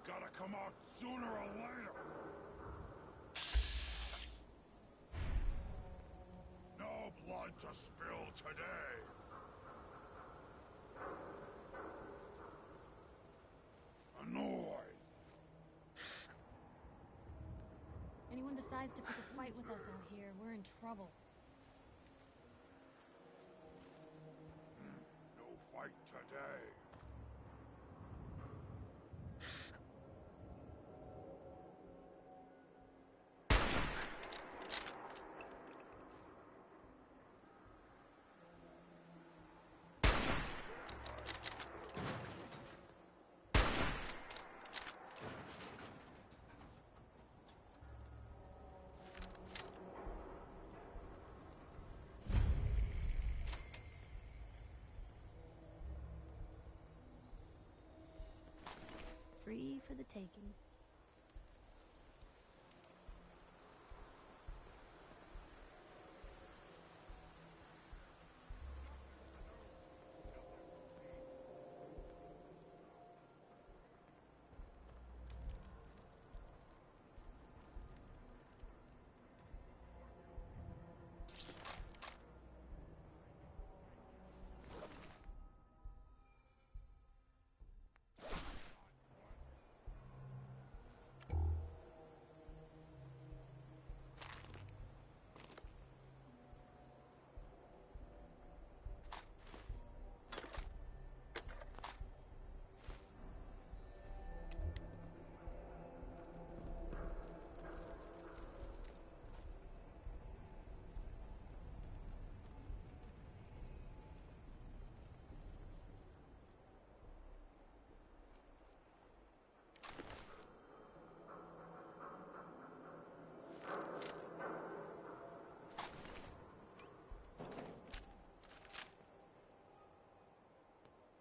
Gotta come out sooner or later! No blood to spill today! A noise! Anyone decides to pick a fight with us out here, we're in trouble. fight today. Free for the taking.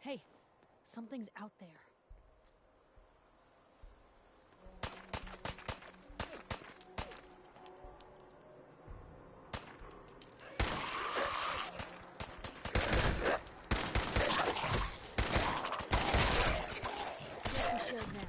Hey, something's out there. Guess we should now.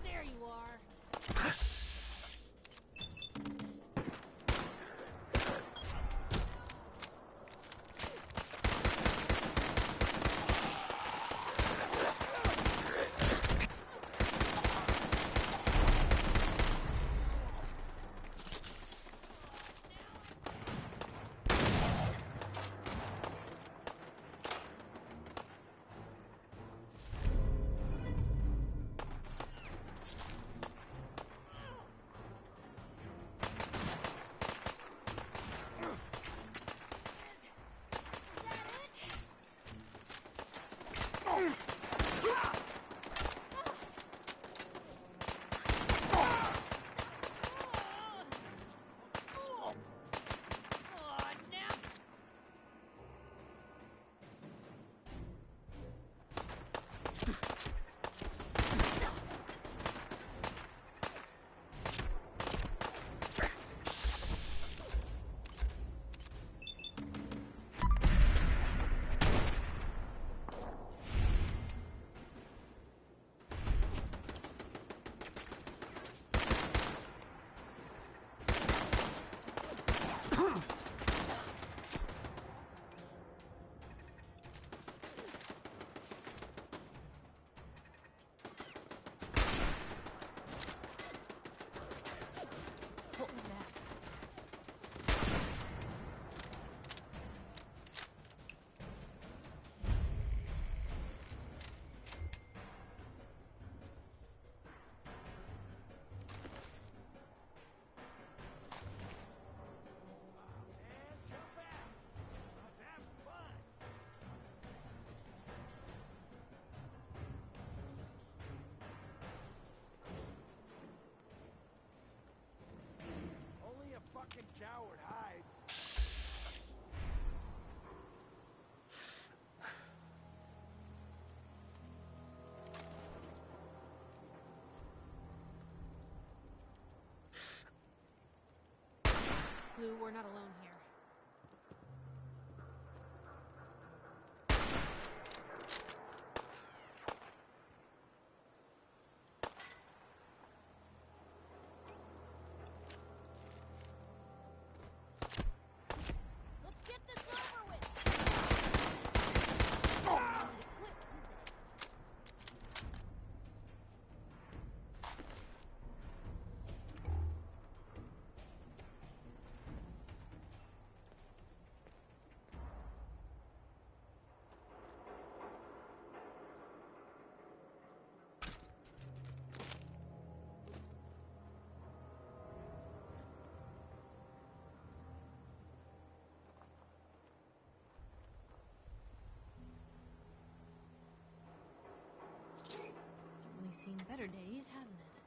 There you are. What was that? Only a fucking coward hides. not alone here. Let's get this over with! Certainly seen better days, hasn't it?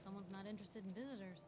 Someone's not interested in visitors.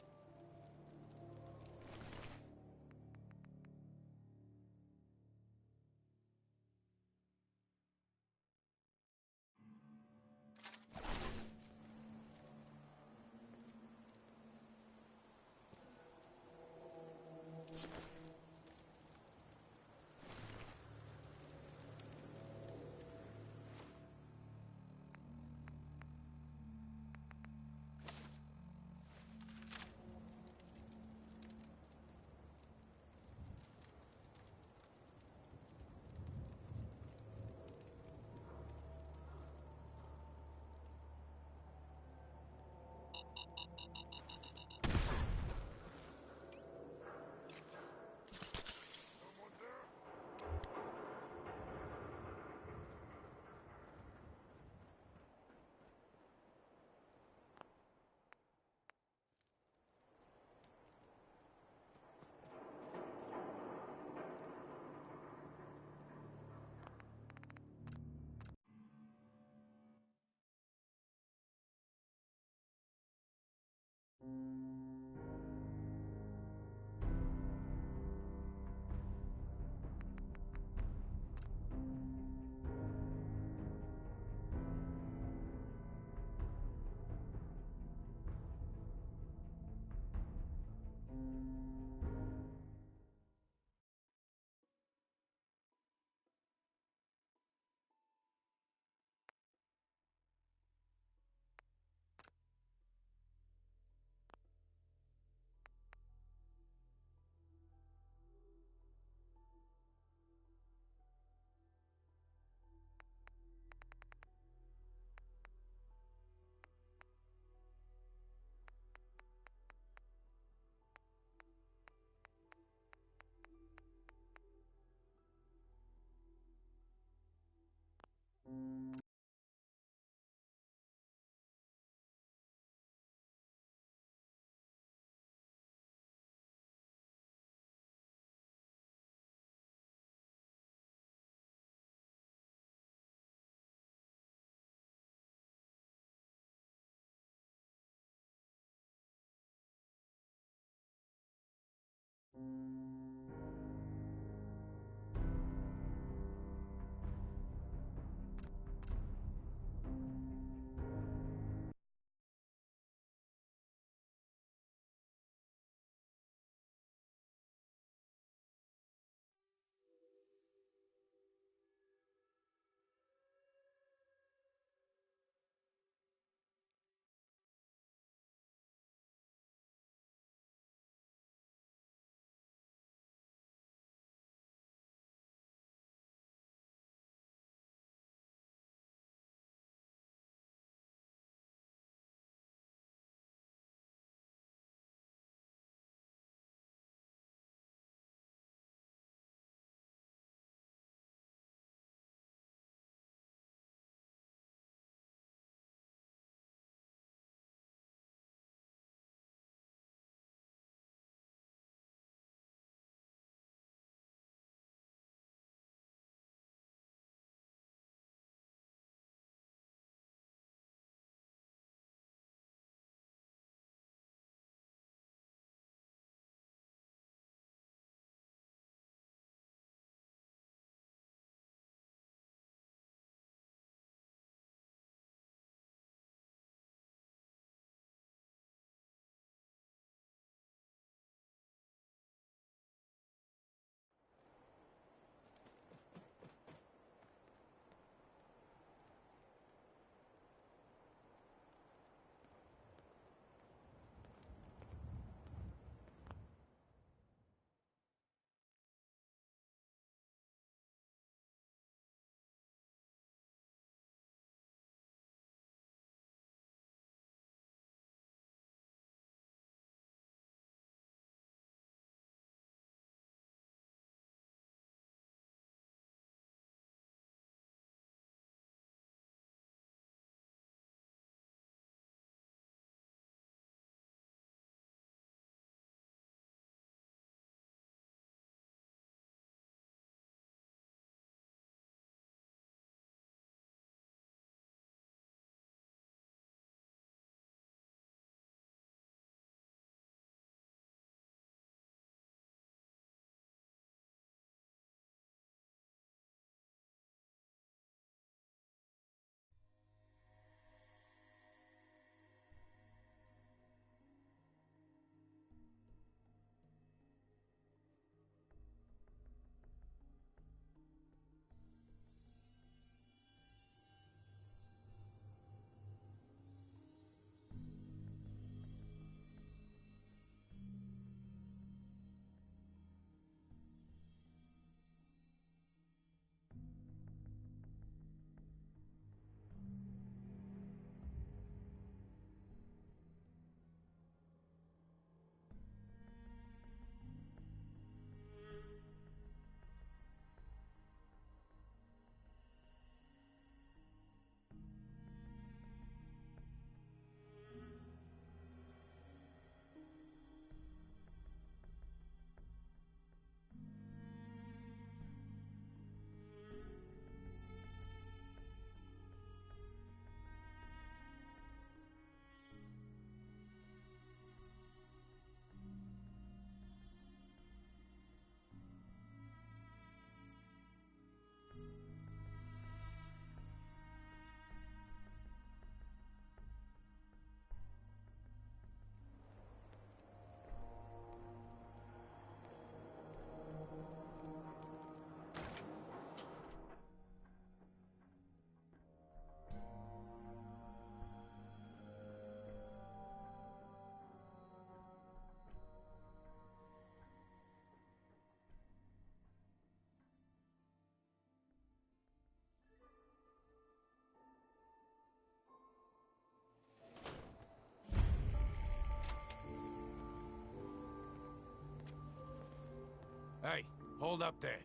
Hey, hold up there.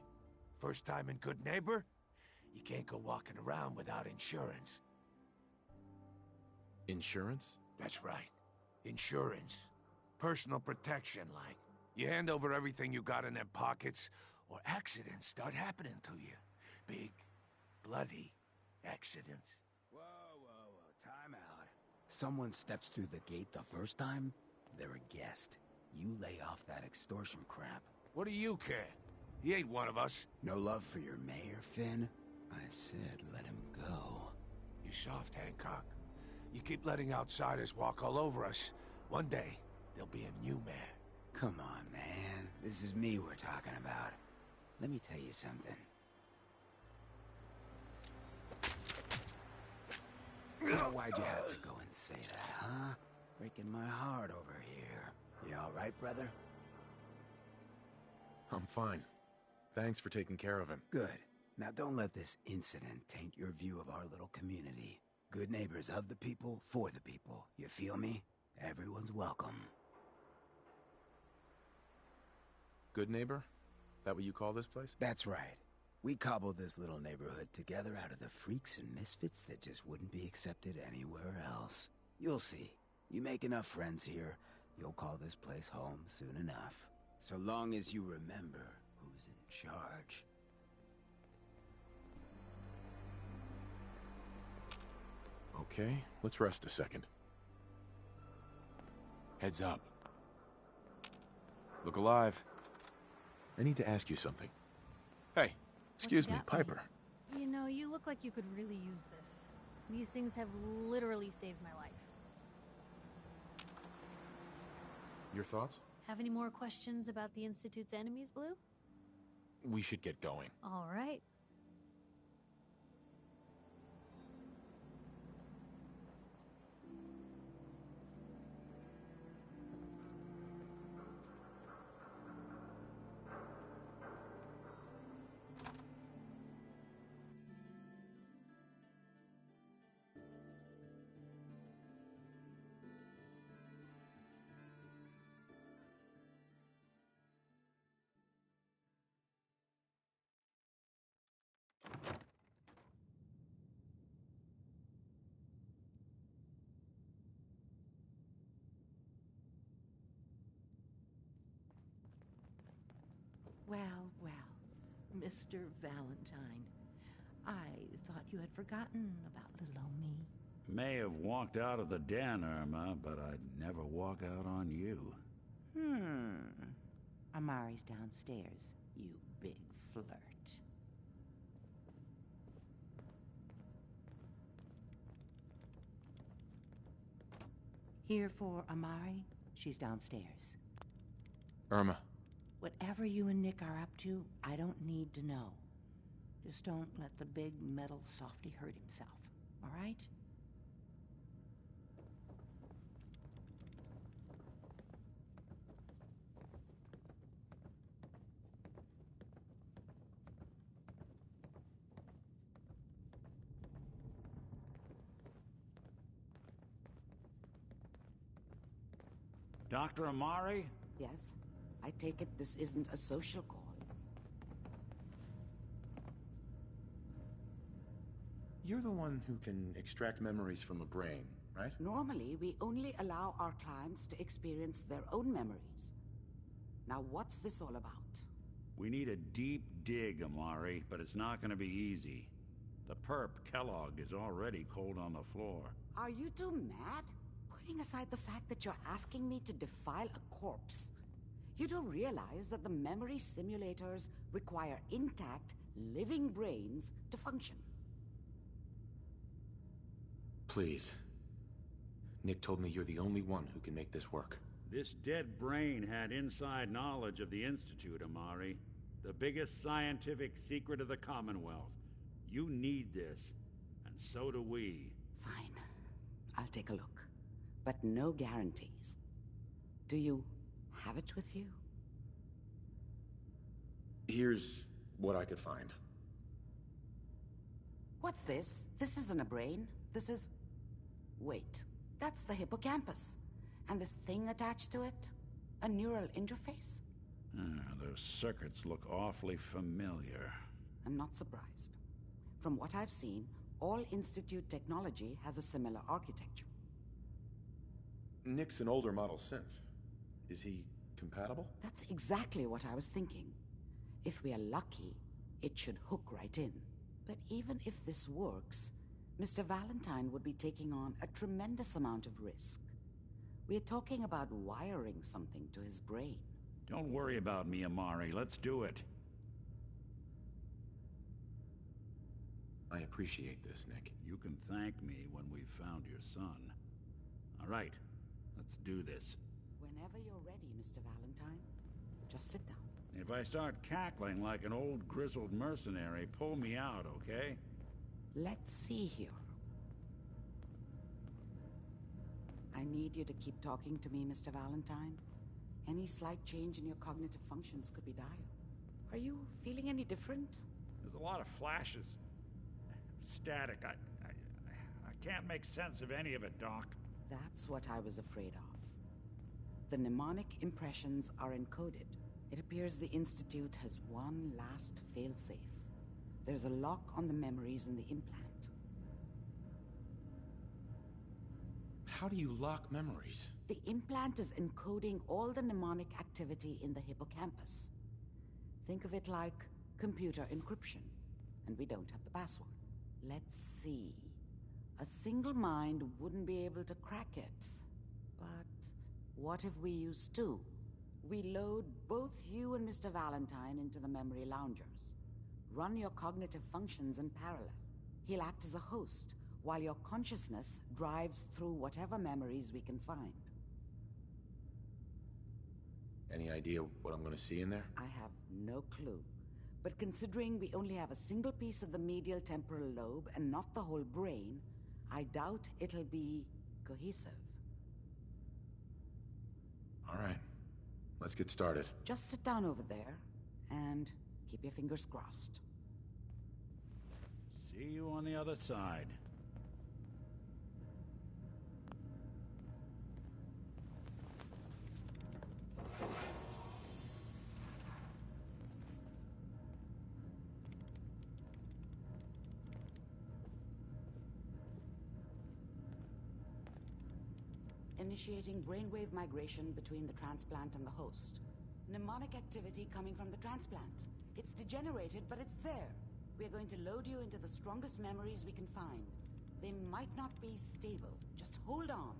First time in Good Neighbor? You can't go walking around without insurance. Insurance? That's right. Insurance. Personal protection, like. You hand over everything you got in them pockets, or accidents start happening to you. Big, bloody accidents. Whoa, time out. Someone steps through the gate the first time, they're a guest. You lay off that extortion crap. What do you care? He ain't one of us. No love for your mayor, Finn? I said let him go. You soft, Hancock. You keep letting outsiders walk all over us. One day, there'll be a new mayor. Come on, man. This is me we're talking about. Let me tell you something. Why'd you have to go and say that, huh? Breaking my heart over here. You all right, brother? I'm fine. Thanks for taking care of him. Good. Now don't let this incident taint your view of our little community. Good neighbors of the people, for the people. You feel me? Everyone's welcome. Good neighbor? That what you call this place? That's right. We cobbled this little neighborhood together out of the freaks and misfits that just wouldn't be accepted anywhere else. You'll see. You make enough friends here, you'll call this place home soon enough. So long as you remember who's in charge. Okay, let's rest a second. Heads up. Look alive. I need to ask you something. Hey, excuse me, Piper. You know, you look like you could really use this. These things have literally saved my life. Your thoughts? Have any more questions about the Institute's enemies, Blue? We should get going. All right. Well, well, Mr. Valentine. I thought you had forgotten about little old me. May have walked out of the den, Irma, but I'd never walk out on you. Amari's downstairs, you big flirt. Here for Amari? She's downstairs. Irma. Whatever you and Nick are up to, I don't need to know. Just don't let the big metal softy hurt himself, all right? Dr. Amari? Yes? I take it this isn't a social call. You're the one who can extract memories from a brain, right? Normally, we only allow our clients to experience their own memories. Now, what's this all about? We need a deep dig, Amari, but it's not gonna be easy. The perp, Kellogg, is already cold on the floor. Are you two mad? Putting aside the fact that you're asking me to defile a corpse, you don't realize that the memory simulators require intact, living brains to function. Please. Nick told me you're the only one who can make this work. This dead brain had inside knowledge of the Institute, Amari. The biggest scientific secret of the Commonwealth. You need this, and so do we. Fine. I'll take a look. But no guarantees. Do you have it with you? Here's what I could find. What's this? This isn't a brain. This is... Wait. That's the hippocampus. And this thing attached to it? A neural interface? Those circuits look awfully familiar. I'm not surprised. From what I've seen, all Institute technology has a similar architecture. Nick's an older model synth. Is he compatible? That's exactly what I was thinking. If we are lucky, it should hook right in. But even if this works, Mr. Valentine would be taking on a tremendous amount of risk. We're talking about wiring something to his brain. Don't worry about me, Amari. Let's do it. I appreciate this, Nick. You can thank me when we've found your son. All right, let's do this. Whenever you're ready, Mr. Valentine, just sit down. If I start cackling like an old grizzled mercenary, pull me out, okay? Let's see here. I need you to keep talking to me, Mr. Valentine. Any slight change in your cognitive functions could be dire. Are you feeling any different? There's a lot of flashes. Static. I can't make sense of any of it, Doc. That's what I was afraid of. The mnemonic impressions are encoded. It appears the Institute has one last failsafe. There's a lock on the memories in the implant. How do you lock memories? The implant is encoding all the mnemonic activity in the hippocampus. Think of it like computer encryption, and we don't have the password. Let's see. A single mind wouldn't be able to crack it. But what if we use two? We load both you and Mr. Valentine into the memory loungers. Run your cognitive functions in parallel. He'll act as a host, while your consciousness drives through whatever memories we can find. Any idea what I'm gonna see in there? I have no clue. But considering we only have a single piece of the medial temporal lobe and not the whole brain, I doubt it'll be cohesive. All right. Let's get started. Just sit down over there and keep your fingers crossed. See you on the other side. Initiating brainwave migration between the transplant and the host. Mnemonic activity coming from the transplant. It's degenerated, but it's there. We're going to load you into the strongest memories we can find. They might not be stable. Just hold on.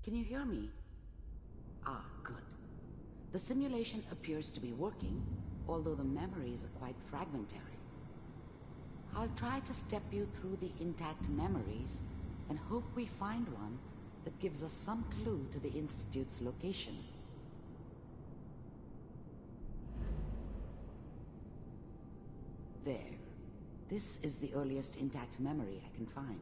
Can you hear me? Ah, good. The simulation appears to be working, although the memories are quite fragmentary. I'll try to step you through the intact memories and hope we find one that gives us some clue to the Institute's location. There. This is the earliest intact memory I can find.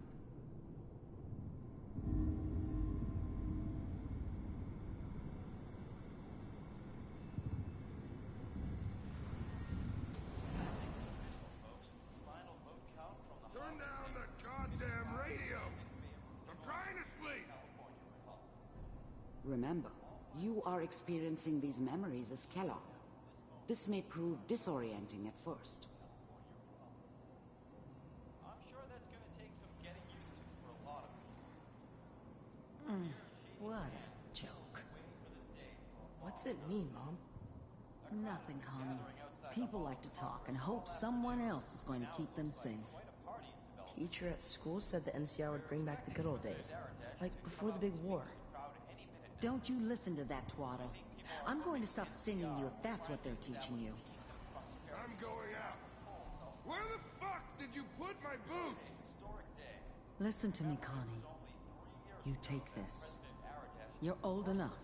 Remember, you are experiencing these memories as Kellogg. This may prove disorienting at first. I'm sure that's going to take some getting used to for a lot of people. What a joke. What's it mean, Mom? Nothing, Connie. People like to talk and hope someone else is going to keep them safe. Teacher at school said the NCR would bring back the good old days. Like before the big war. Don't you listen to that twaddle. I'm going to stop singing you if that's what they're teaching you. I'm going out. Where the fuck did you put my boots? Listen to me, Connie. You take this. You're old enough.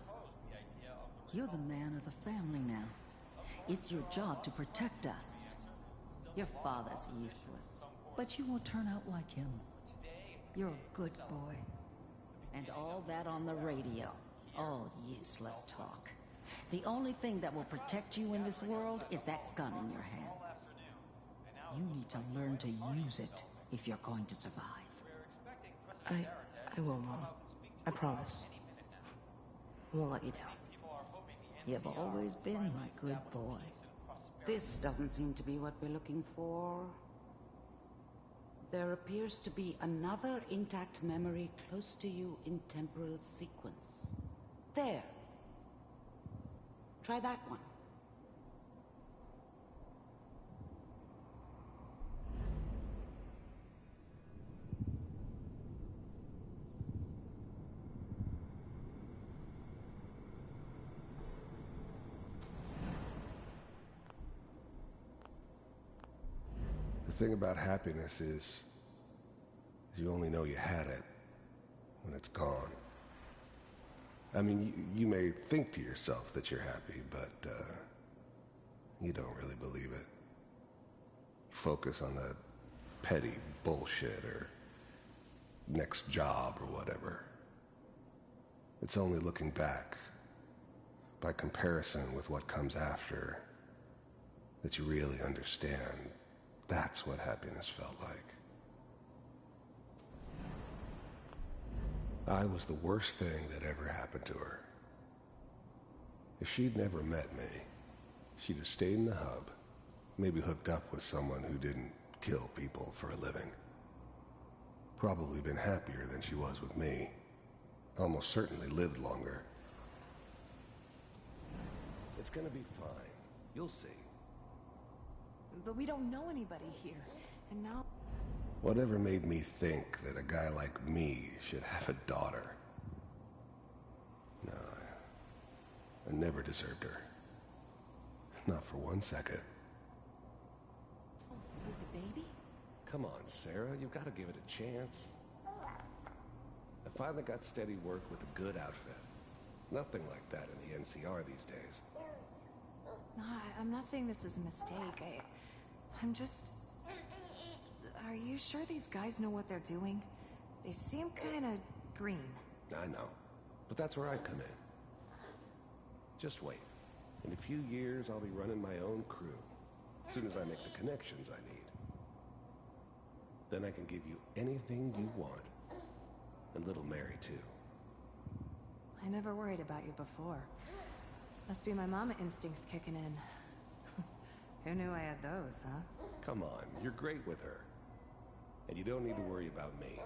You're the man of the family now. It's your job to protect us. Your father's useless, but you won't turn out like him. You're a good boy. And all that on the radio. All useless talk. The only thing that will protect you in this world is that gun in your hands. You need to learn to use it if you're going to survive. I will, Mom. I promise. I won't let you down. You've always been my good boy. This doesn't seem to be what we're looking for. There appears to be another intact memory close to you in temporal sequence. There. Try that one. The thing about happiness is you only know you had it when it's gone. I mean, you may think to yourself that you're happy, but you don't really believe it. You focus on the petty bullshit or next job or whatever. It's only looking back, by comparison with what comes after, that you really understand. That's what happiness felt like. I was the worst thing that ever happened to her. If she'd never met me, she'd have stayed in the hub, maybe hooked up with someone who didn't kill people for a living. Probably been happier than she was with me. Almost certainly lived longer. It's gonna be fine. You'll see. But we don't know anybody here, and now... Whatever made me think that a guy like me should have a daughter? No, I never deserved her. Not for 1 second. With the baby? Come on, Sarah, you've got to give it a chance. I finally got steady work with a good outfit. Nothing like that in the NCR these days. No, I'm not saying this was a mistake. I'm just... Are you sure these guys know what they're doing? They seem kind of green. I know, but that's where I come in. Just wait. In a few years, I'll be running my own crew. As soon as I make the connections I need. Then I can give you anything you want. And little Mary, too. I never worried about you before. Must be my mama instincts kicking in. Who knew I had those, huh? Come on, you're great with her. And you don't need to worry about me.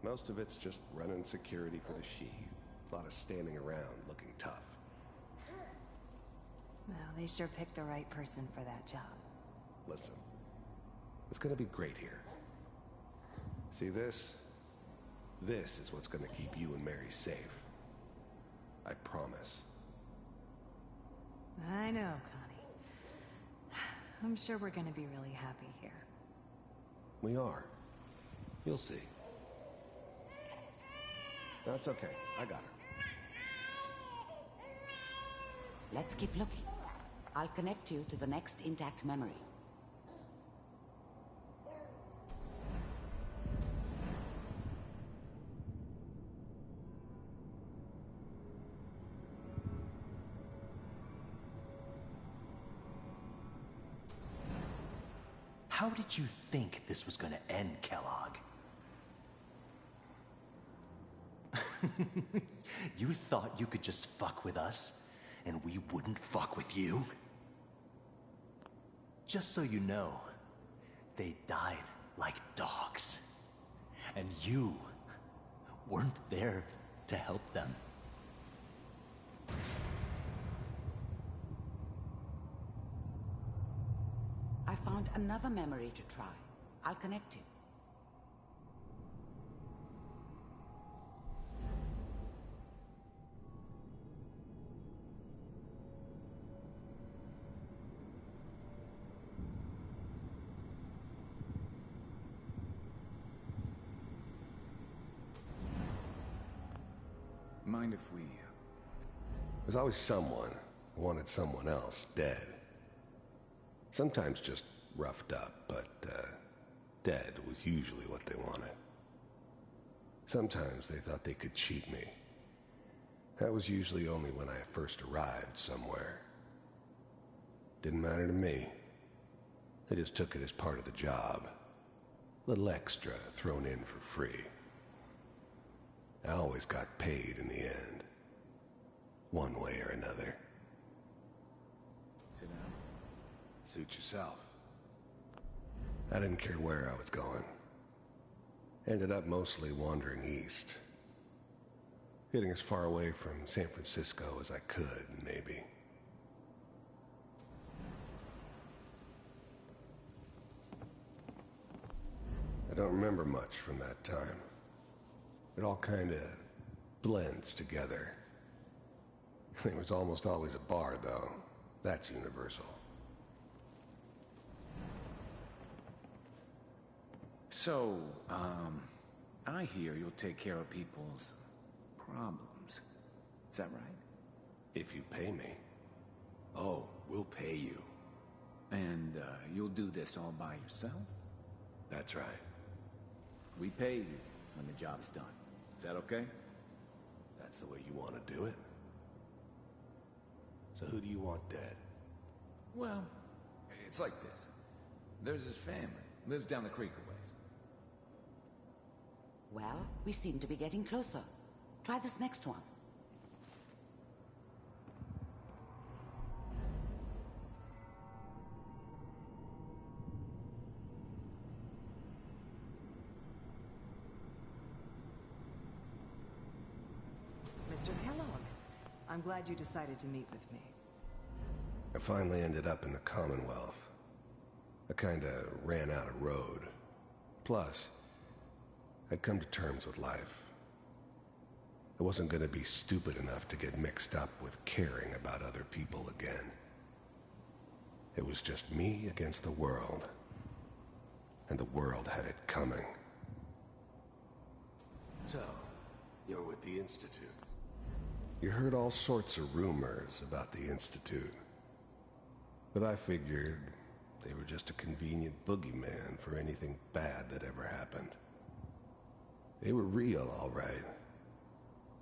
Most of it's just running security for the she. A lot of standing around looking tough. Well, they sure picked the right person for that job. Listen, it's gonna be great here. See this? This is what's gonna keep you and Mary safe. I promise. I know, Connie. I'm sure we're gonna be really happy here. We are. You'll see. That's okay. I got her. Let's keep looking. I'll connect you to the next intact memory. How did you think this was gonna end, Kellogg? You thought you could just fuck with us, and we wouldn't fuck with you? Just so you know, they died like dogs. And you weren't there to help them. I found another memory to try. I'll connect you. Mind if we... There's always someone who wanted someone else dead. Sometimes just roughed up, but dead was usually what they wanted. Sometimes they thought they could cheat me. That was usually only when I first arrived somewhere. Didn't matter to me. I just took it as part of the job. Little extra thrown in for free. I always got paid in the end. One way or another. Sit down. Suit yourself. I didn't care where I was going. Ended up mostly wandering east. Getting as far away from San Francisco as I could, maybe. I don't remember much from that time. It all kind of blends together. There was almost always a bar, though. That's universal. So, I hear you'll take care of people's problems. Is that right? If you pay me. Oh, we'll pay you. And, you'll do this all by yourself? That's right. We pay you when the job's done. Is that okay? That's the way you want to do it? So who do you want dead? Well, it's like this. There's his family. Lives down the creek a ways. Well, we seem to be getting closer. Try this next one. Mr. Kellogg, I'm glad you decided to meet with me. I finally ended up in the Commonwealth. I kinda ran out of road. Plus, I'd come to terms with life. I wasn't gonna be stupid enough to get mixed up with caring about other people again. It was just me against the world. And the world had it coming. So, you're with the Institute. You heard all sorts of rumors about the Institute. But I figured they were just a convenient boogeyman for anything bad that ever happened. They were real, all right.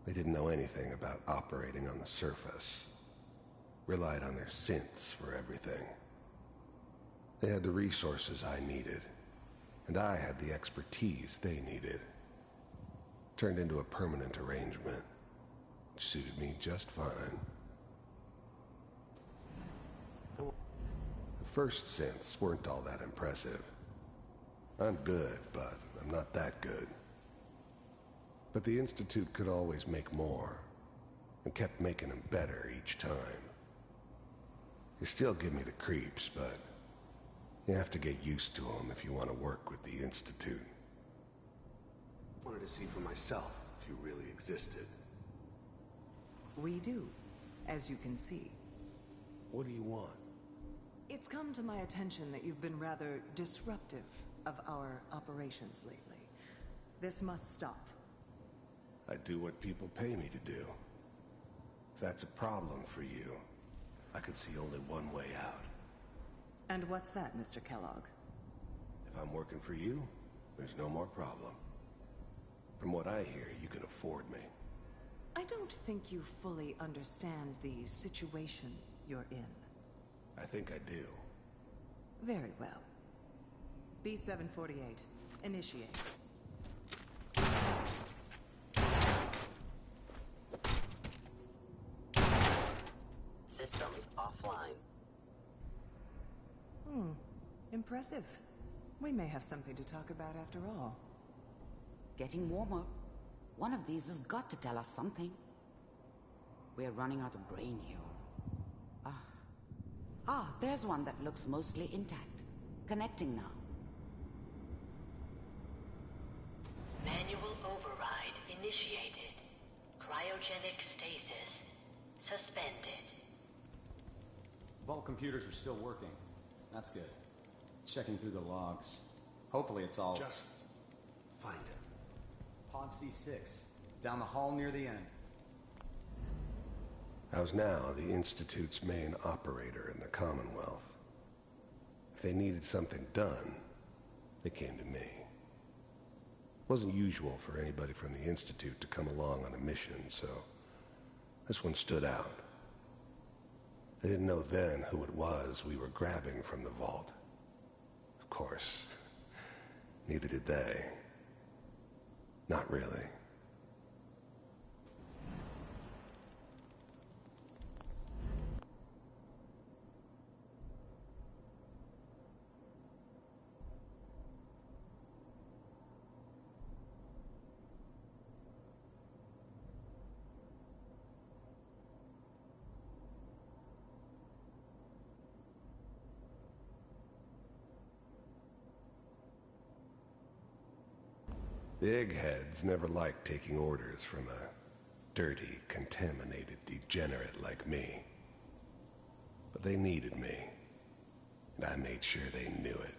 They didn't know anything about operating on the surface. Relied on their synths for everything. They had the resources I needed, and I had the expertise they needed. Turned into a permanent arrangement, which suited me just fine. The first synths weren't all that impressive. I'm good, but I'm not that good. But the Institute could always make more, and kept making them better each time. They still give me the creeps, but you have to get used to them if you want to work with the Institute. Wanted to see for myself if you really existed. We do, as you can see. What do you want? It's come to my attention that you've been rather disruptive of our operations lately. This must stop. I do what people pay me to do. If that's a problem for you, I could see only one way out. And what's that, Mr. Kellogg? If I'm working for you, there's no more problem. From what I hear, you can afford me. I don't think you fully understand the situation you're in. I think I do. Very well. B-748, initiate. Systems offline. Impressive. We may have something to talk about after all. Getting warmer. One of these has got to tell us something. We're running out of brain here. There's one that looks mostly intact. Connecting now. Manual override initiated. Cryogenic stasis suspended. Vault computers are still working. That's good. Checking through the logs. Hopefully it's all... Just find it. Pod C6. Down the hall near the end. I was now the Institute's main operator in the Commonwealth. If they needed something done, they came to me. It wasn't usual for anybody from the Institute to come along on a mission, so This one stood out. I didn't know then who it was we were grabbing from the vault. Of course, neither did they. Not really. The eggheads never liked taking orders from a dirty, contaminated degenerate like me. But they needed me, and I made sure they knew it.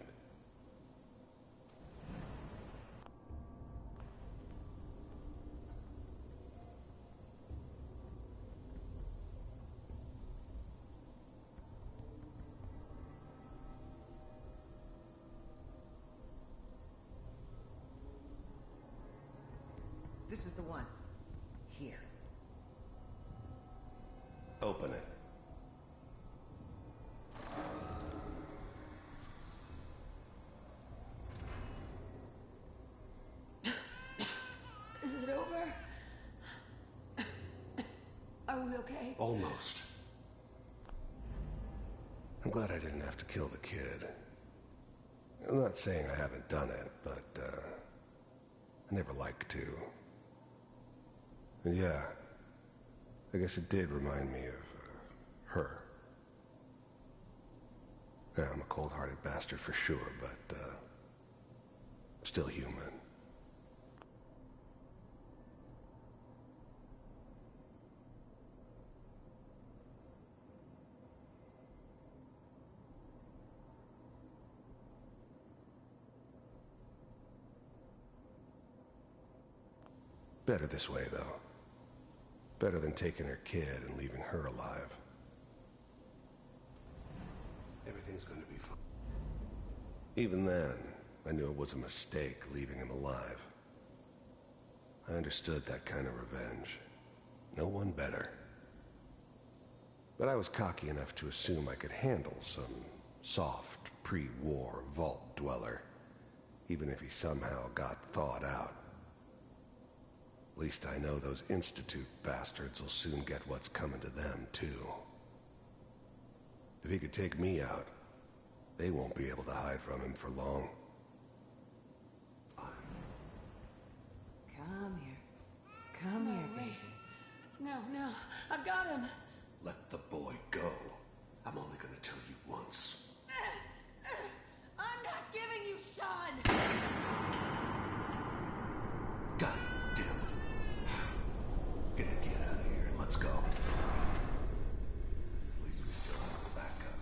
This is the one. Here. Open it. Is it over? Are we okay? Almost. I'm glad I didn't have to kill the kid. I'm not saying I haven't done it, but, I never liked to. And yeah, I guess it did remind me of, her. Yeah, I'm a cold-hearted bastard for sure, but, still human. Better this way, though. Better than taking her kid and leaving her alive. Everything's gonna be fine. Even then, I knew it was a mistake leaving him alive. I understood that kind of revenge. No one better. But I was cocky enough to assume I could handle some soft, pre-war vault dweller, even if he somehow got thawed out. At least I know those Institute bastards will soon get what's coming to them, too. If he could take me out, they won't be able to hide from him for long. Come here. Come here, baby. No, no. I've got him. Let the boy go. I'm only gonna tell you once. I'm not giving you Sean! God damn it. Get the kid out of here and let's go. At least we still have the backup.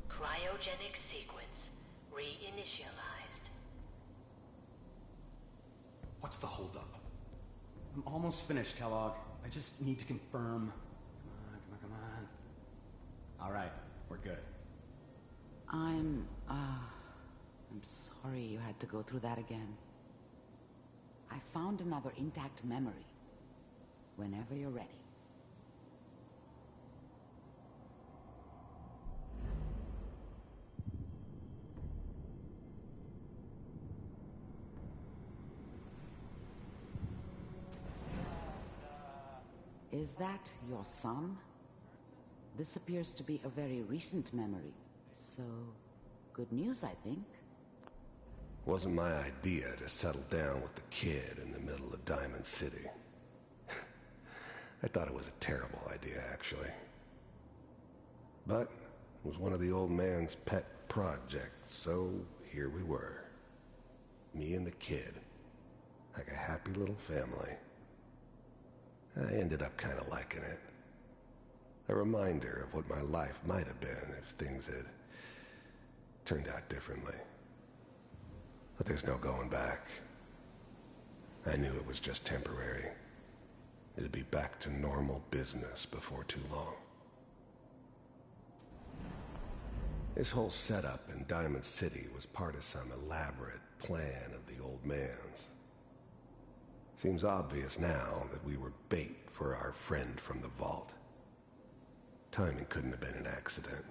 Cryogenic sequence reinitialized. What's the holdup? I'm almost finished, Kellogg. I just need to confirm. Come on. All right, we're good. I'm sorry you had to go through that again. I found another intact memory. Whenever you're ready. Is that your son? This appears to be a very recent memory. So, good news, I think. Wasn't my idea to settle down with the kid in the middle of Diamond City. I thought it was a terrible idea, actually. But it was one of the old man's pet projects, so here we were. Me and the kid. Like a happy little family. I ended up kind of liking it. A reminder of what my life might have been if things had turned out differently. But there's no going back. I knew it was just temporary. It'd be back to normal business before too long. This whole setup in Diamond City was part of some elaborate plan of the old man's. Seems obvious now that we were bait for our friend from the vault. Timing couldn't have been an accident.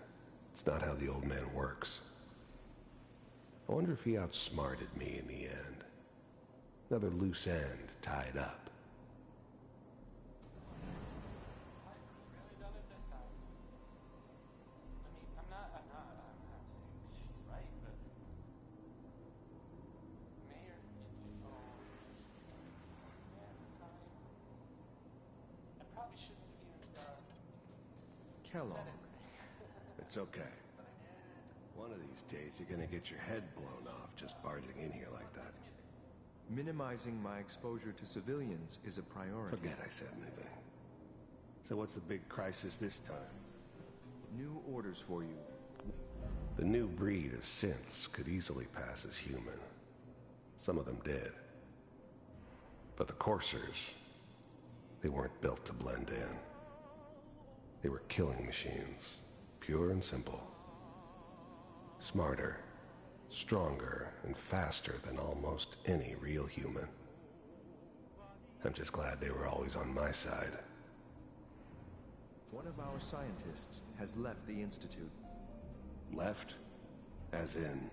It's not how the old man works. I wonder if he outsmarted me in the end. Another loose end tied up. Kellogg. It's okay. One of these days you're gonna get your head blown off just barging in here like that. Minimizing my exposure to civilians is a priority. Forget I said anything. So what's the big crisis this time? New orders for you. The new breed of synths could easily pass as human. Some of them did. But the coursers, they weren't built to blend in. They were killing machines, pure and simple. Smarter, stronger, and faster than almost any real human. I'm just glad they were always on my side. One of our scientists has left the Institute. Left? As in?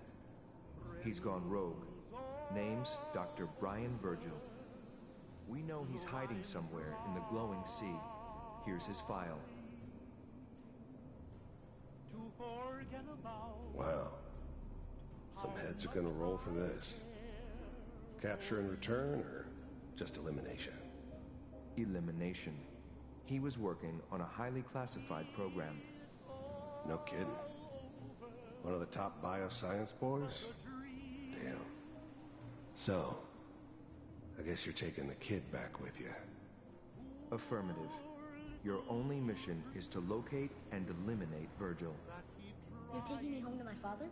He's gone rogue. Name's Dr. Brian Virgil. We know he's hiding somewhere in the glowing sea. Here's his file. Wow. Some heads are gonna roll for this. Capture and return, or just elimination? Elimination. He was working on a highly classified program. No kidding. One of the top bioscience boys? Damn. So, I guess you're taking the kid back with you. Affirmative. Your only mission is to locate and eliminate Virgil. You're taking me home to my father?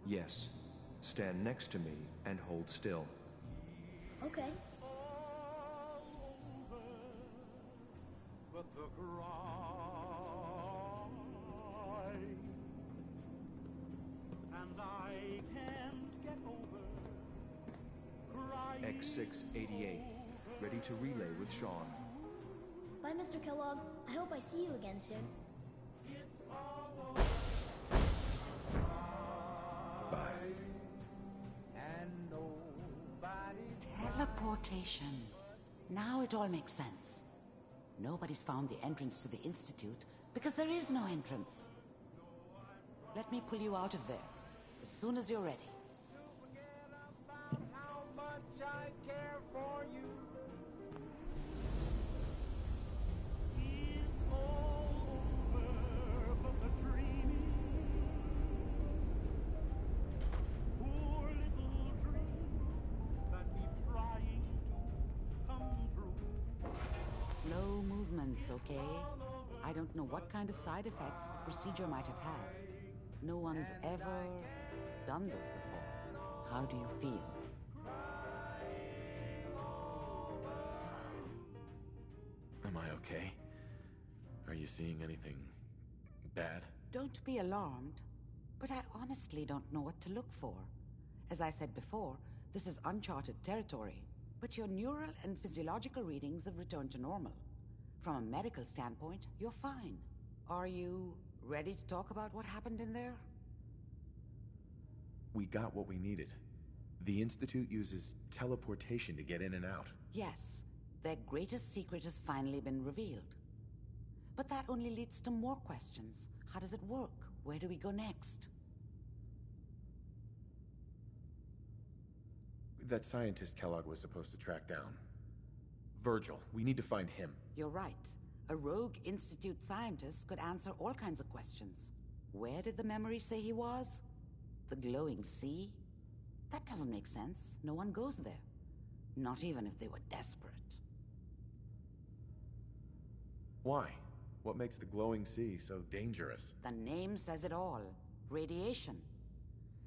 Yes. Stand next to me and hold still. Okay. X688. Ready to relay with Sean. Bye, Mr. Kellogg. I hope I see you again soon. Bye. Teleportation. Now it all makes sense. Nobody's found the entrance to the Institute because there is no entrance. Let me pull you out of there as soon as you're ready. How much I care for you. It's all over, but the dreaming. Poor little dreams that keep trying to come true. Slow movements, okay? I don't know what kind of side effects the procedure might have had. No one's ever done this before. How do you feel? Am I okay? Are you seeing anything bad? Don't be alarmed, but I honestly don't know what to look for. As I said before, this is uncharted territory, but your neural and physiological readings have returned to normal. From a medical standpoint, you're fine. Are you ready to talk about what happened in there? We got what we needed. The Institute uses teleportation to get in and out. Yes, their greatest secret has finally been revealed. But that only leads to more questions. How does it work? Where do we go next? That scientist Kellogg was supposed to track down. Virgil, we need to find him. You're right. A rogue Institute scientist could answer all kinds of questions. Where did the memory say he was? The glowing sea? That doesn't make sense. No one goes there. Not even if they were desperate. Why? What makes the glowing sea so dangerous? The name says it all. Radiation.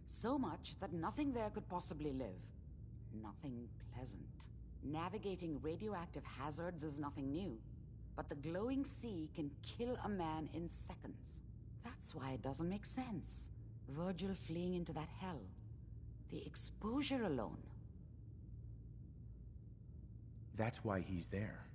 So much that nothing there could possibly live. Nothing pleasant. Navigating radioactive hazards is nothing new. But the glowing sea can kill a man in seconds. That's why it doesn't make sense. Virgil fleeing into that hell. The exposure alone. That's why he's there.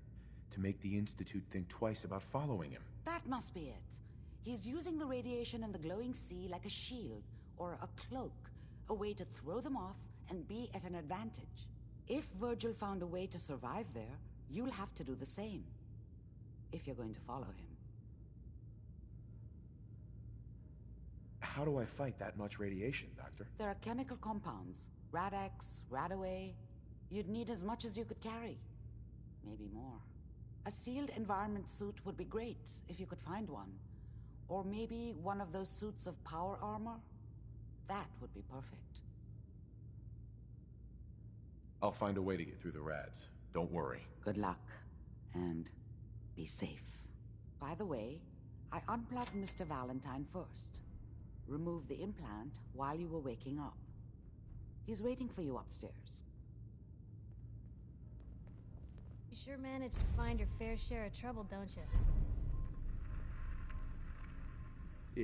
to make the Institute think twice about following him. That must be it. He's using the radiation in the glowing sea like a shield or a cloak, a way to throw them off and be at an advantage. If Virgil found a way to survive there, you'll have to do the same. If you're going to follow him. How do I fight that much radiation, Doctor? There are chemical compounds. Rad-X, Radaway. You'd need as much as you could carry. Maybe more. A sealed environment suit would be great, if you could find one. Or maybe one of those suits of power armor? That would be perfect. I'll find a way to get through the rads. Don't worry. Good luck. And be safe. By the way, I unplugged Mr. Valentine first. Removed the implant while you were waking up. He's waiting for you upstairs. You sure manage to find your fair share of trouble, don't you?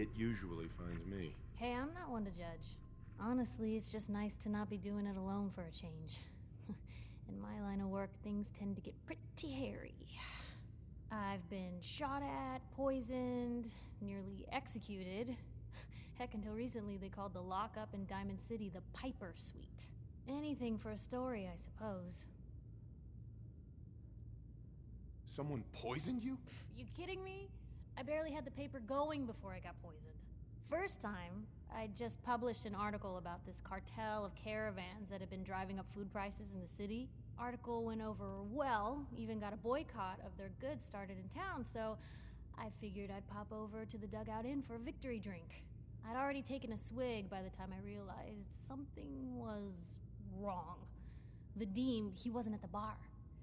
It usually finds me. Hey, I'm not one to judge. Honestly, it's just nice to not be doing it alone for a change. In my line of work, things tend to get pretty hairy. I've been shot at, poisoned, nearly executed. Heck, until recently they called the lockup in Diamond City the Piper Suite. Anything for a story, I suppose. Someone poisoned you? You kidding me? I barely had the paper going before I got poisoned. First time, I just published an article about this cartel of caravans that had been driving up food prices in the city. Article went over well, even got a boycott of their goods started in town, so I figured I'd pop over to the Dugout Inn for a victory drink. I'd already taken a swig by the time I realized something was wrong. Vadim, he wasn't at the bar.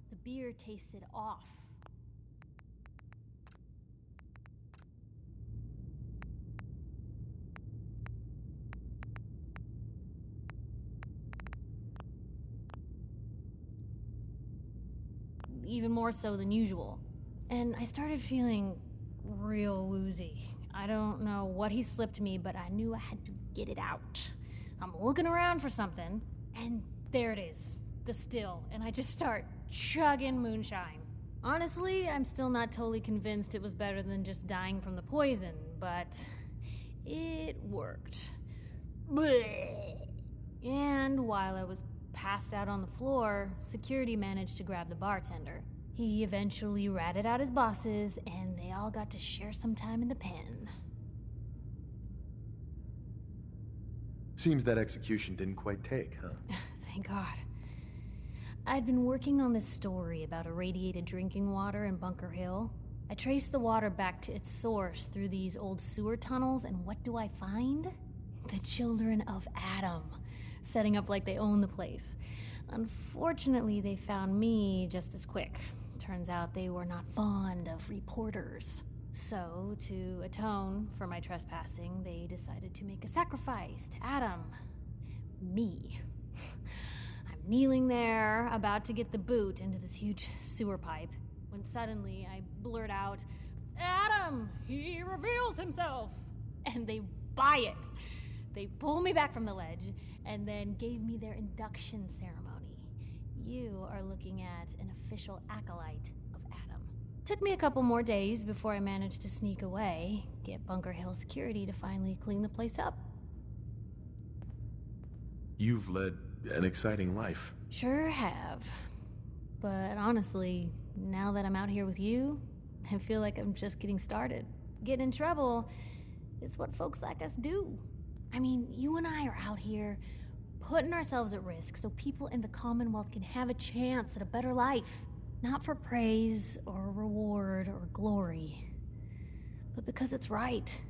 The beer tasted off. Even more so than usual. And I started feeling real woozy. I don't know what he slipped me, but I knew I had to get it out. I'm looking around for something, and there it is, the still, and I just start chugging moonshine. Honestly, I'm still not totally convinced it was better than just dying from the poison, but it worked. Blech. And while I was passed out on the floor, security managed to grab the bartender. He eventually ratted out his bosses, and they all got to share some time in the pen. Seems that execution didn't quite take, huh? Thank God. I'd been working on this story about irradiated drinking water in Bunker Hill. I traced the water back to its source through these old sewer tunnels, and what do I find? The children of Adam, setting up like they own the place. Unfortunately, they found me just as quick. Turns out they were not fond of reporters. So, to atone for my trespassing, they decided to make a sacrifice to Adam. Me. I'm kneeling there, about to get the boot into this huge sewer pipe, when suddenly I blurt out, "Adam! He reveals himself!" And they buy it. They pull me back from the ledge, and then gave me their induction ceremony. You are looking at an official acolyte of Adam. Took me a couple more days before I managed to sneak away, get Bunker Hill security to finally clean the place up. You've led an exciting life. Sure have. But honestly, now that I'm out here with you, I feel like I'm just getting started. Getting in trouble is what folks like us do. I mean, you and I are out here putting ourselves at risk so people in the Commonwealth can have a chance at a better life. Not for praise or reward or glory, but because it's right.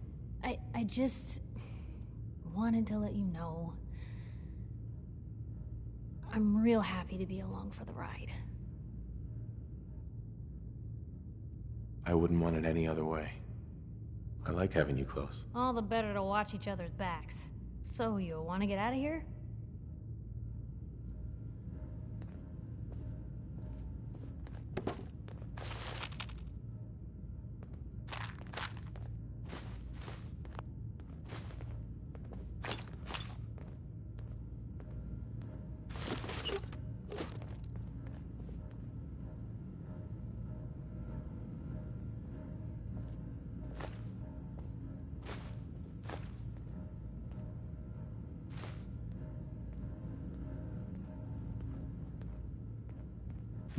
I just wanted to let you know I'm real happy to be along for the ride. I wouldn't want it any other way. I like having you close. All the better to watch each other's backs. So, you want to get out of here?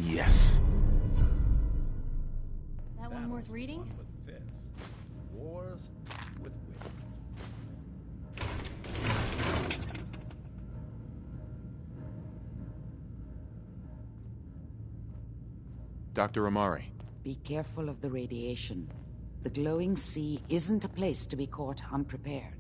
Yes. That one worth reading? With fists. Wars with wit. Dr. Amari. Be careful of the radiation. The glowing sea isn't a place to be caught unprepared.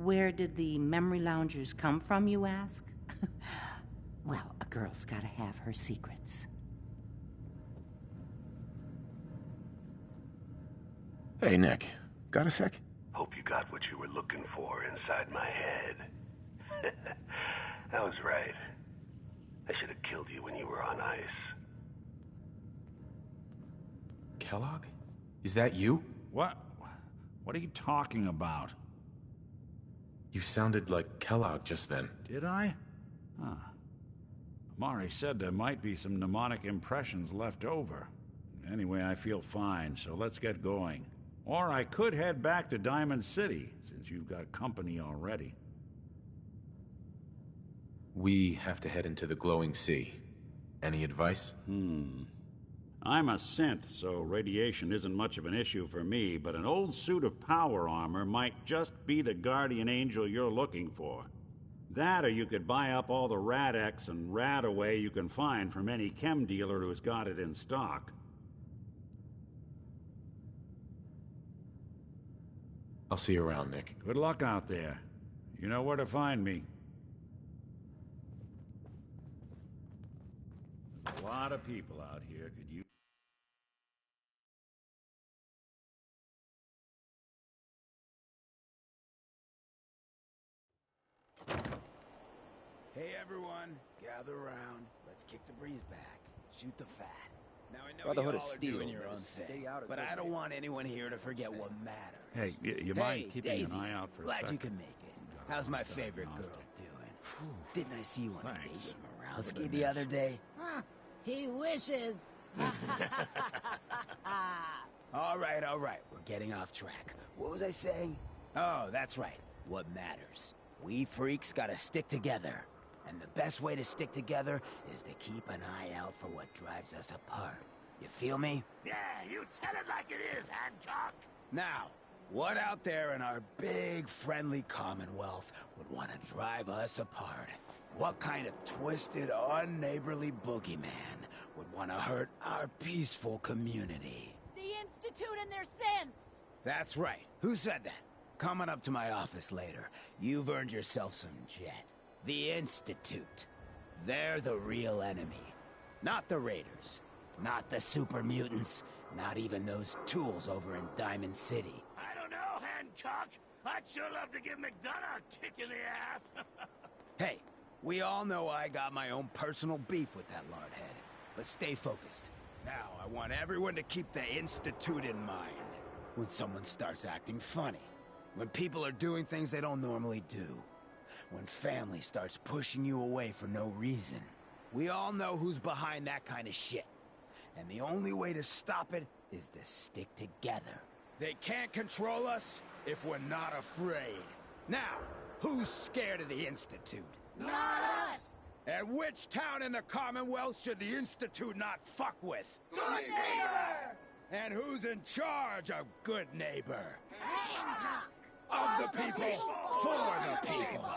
Where did the memory loungers come from, you ask? Well, a girl's gotta have her secrets. Hey, Nick. Got a sec? Hope you got what you were looking for inside my head. I was right. I should have killed you when you were on ice. Kellogg? Is that you? What? What are you talking about? You sounded like Kellogg just then. Did I? Huh. Amari said there might be some mnemonic impressions left over. Anyway, I feel fine, so let's get going. Or I could head back to Diamond City, since you've got company already. We have to head into the glowing sea. Any advice? I'm a synth, so radiation isn't much of an issue for me, but an old suit of power armor might just be the guardian angel you're looking for. That, or you could buy up all the Rad-X and Rad-Away you can find from any chem dealer who's got it in stock. I'll see you around, Nick. Good luck out there. You know where to find me. A lot of people out here could use... Hey everyone, gather around. Let's kick the breeze back. Shoot the fat. Now I know Brotherhood you of all are Steel. doing your own thing, but I don't want anyone here to forget what matters. Hey, you mind keeping Daisy, an eye out for a glad second? you can make it. How's my favorite girl doing? Didn't I see you on a date with Morowski the other day? He wishes. All right. We're getting off track. What was I saying? Oh, that's right. What matters. We freaks gotta stick together. And the best way to stick together is to keep an eye out for what drives us apart. You feel me? Yeah, you tell it like it is, Hancock. Now, what out there in our big, friendly Commonwealth would want to drive us apart? What kind of twisted, unneighborly boogeyman would want to hurt our peaceful community? The Institute and their sins. That's right. Who said that? Coming up to my office later. You've earned yourself some jet. The Institute. They're the real enemy. Not the Raiders. Not the super mutants. Not even those tools over in Diamond City. I don't know, Hancock. I'd sure love to give McDonough a kick in the ass. Hey, we all know I got my own personal beef with that lardhead. But stay focused. Now, I want everyone to keep the Institute in mind. When someone starts acting funny. When people are doing things they don't normally do. When family starts pushing you away for no reason. We all know who's behind that kind of shit. And the only way to stop it is to stick together. They can't control us if we're not afraid. Now, who's scared of the Institute? Not us. And which town in the Commonwealth should the Institute not fuck with? Good neighbor. And who's in charge of good neighbor? Hancock. Of the people, for the people.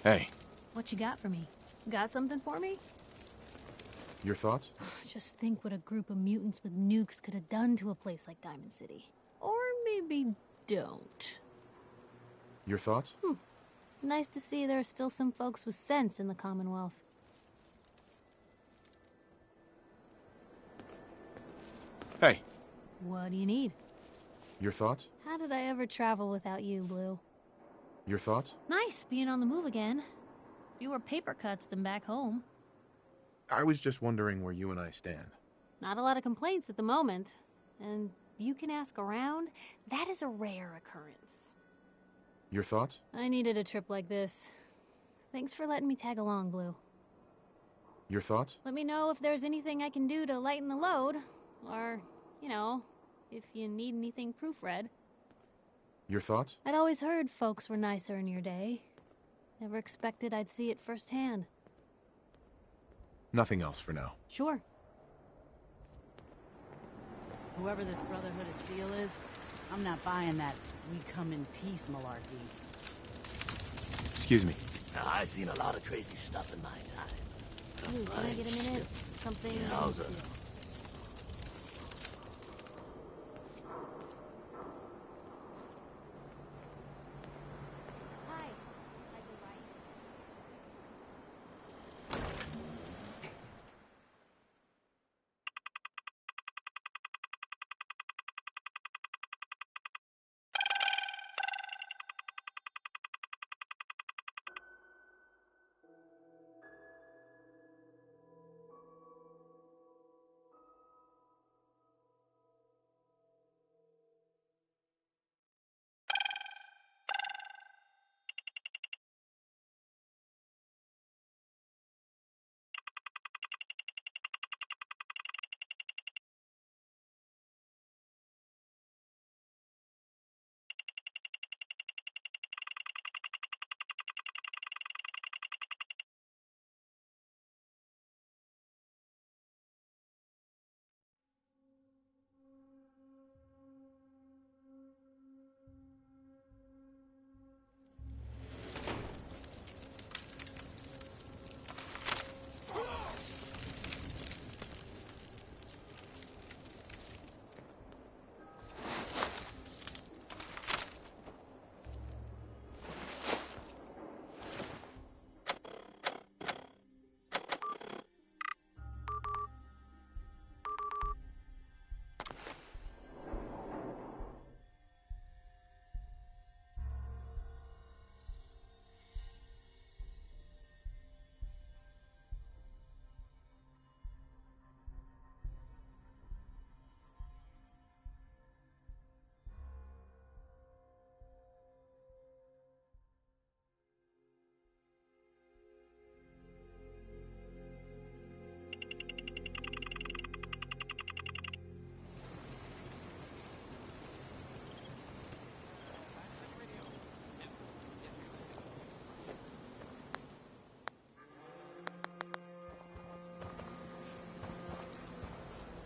Hey. What you got for me? Got something for me? Your thoughts? Just think what a group of mutants with nukes could have done to a place like Diamond City. Or maybe don't. Your thoughts? Nice to see there are still some folks with sense in the Commonwealth. Hey. What do you need? Your thoughts? How did I ever travel without you, Blue? Your thoughts? Nice being on the move again. Fewer paper cuts than back home. I was just wondering where you and I stand. Not a lot of complaints at the moment. And you can ask around, that is a rare occurrence. Your thoughts? I needed a trip like this. Thanks for letting me tag along, Blue. Your thoughts? Let me know if there's anything I can do to lighten the load. Or, you know, if you need anything proofread. Your thoughts? I'd always heard folks were nicer in your day. Never expected I'd see it firsthand. Nothing else for now. Sure. Whoever this Brotherhood of Steel is, I'm not buying that we come in peace malarkey. Excuse me. Now, I've seen a lot of crazy stuff in my time. Hey, can I get a minute? Something... Yowza.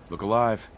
Look alive.